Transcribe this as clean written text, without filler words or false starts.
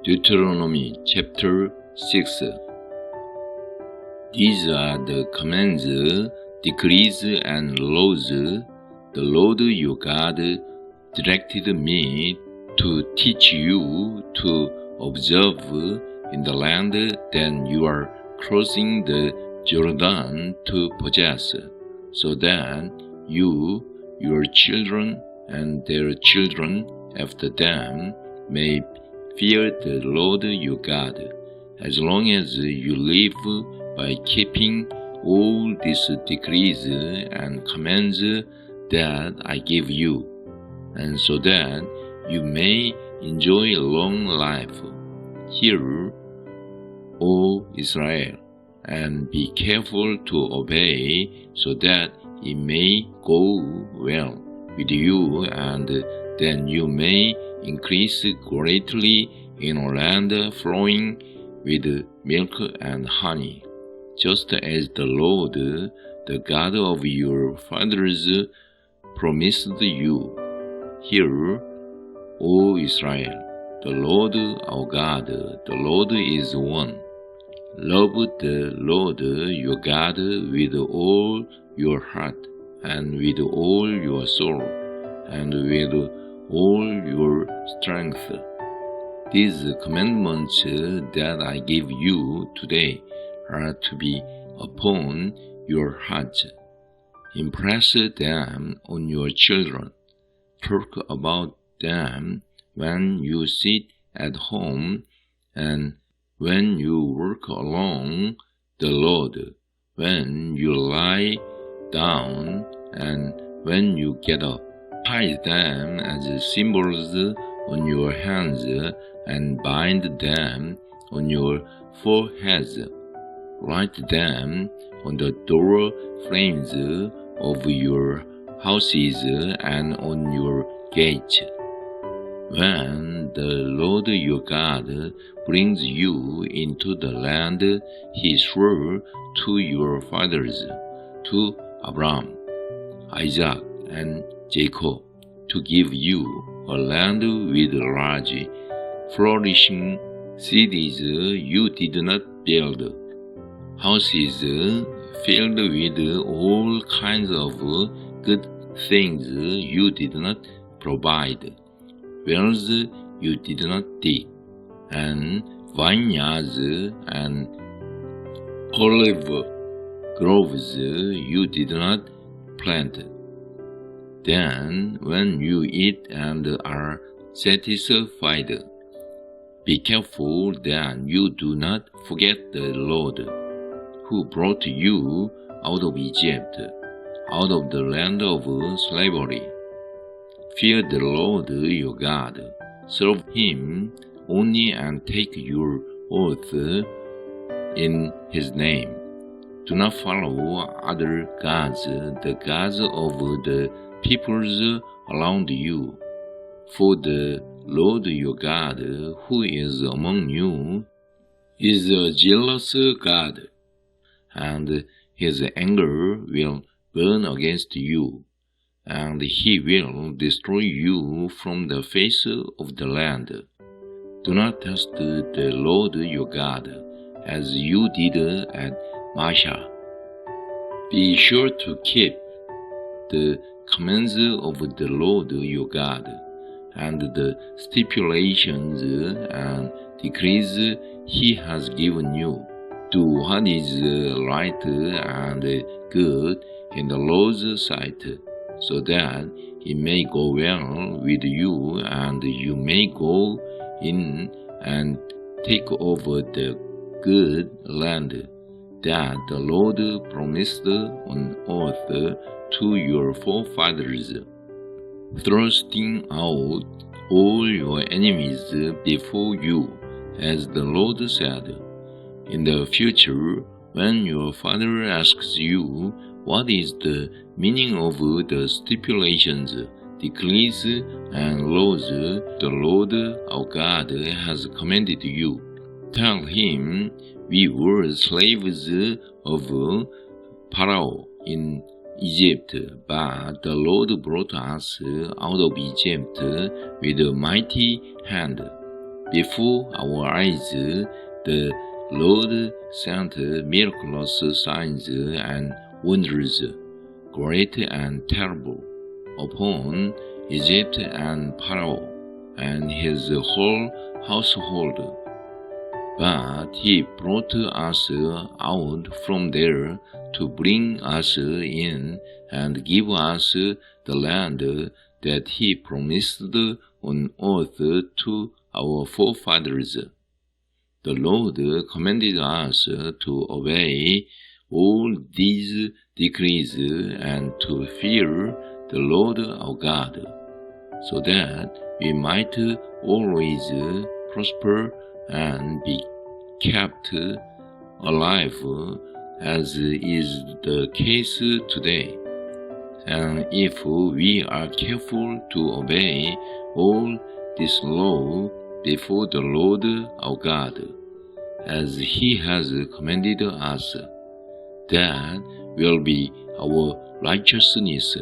Deuteronomy chapter 6. These are the commands, decrees, and laws the Lord your God directed me to teach you to observe in the land that you are crossing the Jordan to possess, so that you, your children, and their children after them may fear the Lord your God, as long as you live by keeping all these decrees and commands that I give you, and so that you may enjoy a long life. Hear, O Israel, and be careful to obey, so that it may go well with you, and then you may increase greatly in a land flowing with milk and honey, just as the Lord, the God of your fathers, promised you. Hear, O Israel, the Lord our God, the Lord is one. Love the Lord your God with all your heart, and with all your soul, and with all your strength. These commandments that I give you today are to be upon your hearts. Impress them on your children. Talk about them when you sit at home, and when you work along the road, when you lie down, and when you get up. Tie them as symbols on your hands, and bind them on your foreheads. Write them on the door frames of your houses and on your gates. When the Lord your God brings you into the land he swore to your fathers, to Abraham, Isaac, and Jacob, to give you a land with large, flourishing cities you did not build, houses filled with all kinds of good things you did not provide, wells you did not dig, and vineyards and olive groves you did not plant. Then, when you eat and are satisfied, be careful that you do not forget the Lord, who brought you out of Egypt, out of the land of slavery. Fear the Lord your God, serve him only, and take your oath in his name. Do not follow other gods, the gods of the peoples around you. For the Lord your God, who is among you, is a jealous God, and his anger will burn against you, and he will destroy you from the face of the land. Do not test the Lord your God, as you did at Massah. Be sure to keep the commands of the Lord your God, and the stipulations and decrees he has given you. Do what is right and good in the Lord's sight, so that it may go well with you, and you may go in and take over the good land that the Lord promised on oath to your forefathers, thrusting out all your enemies before you, as the Lord said. In the future, when your father asks you what is the meaning of the stipulations, decrees, and laws the Lord our God has commanded you, tell him, we were slaves of Pharaoh in Egypt, but the Lord brought us out of Egypt with a mighty hand. before our eyes, the Lord sent miraculous signs and wonders, great and terrible, upon Egypt and Pharaoh and his whole household. But he brought us out from there to bring us in and give us the land that he promised on oath to our forefathers. The Lord commanded us to obey all these decrees and to fear the Lord our God, so that we might always prosper and be kept alive, as is the case today. And if we are careful to obey all this law before the Lord our God, as he has commanded us, that will be our righteousness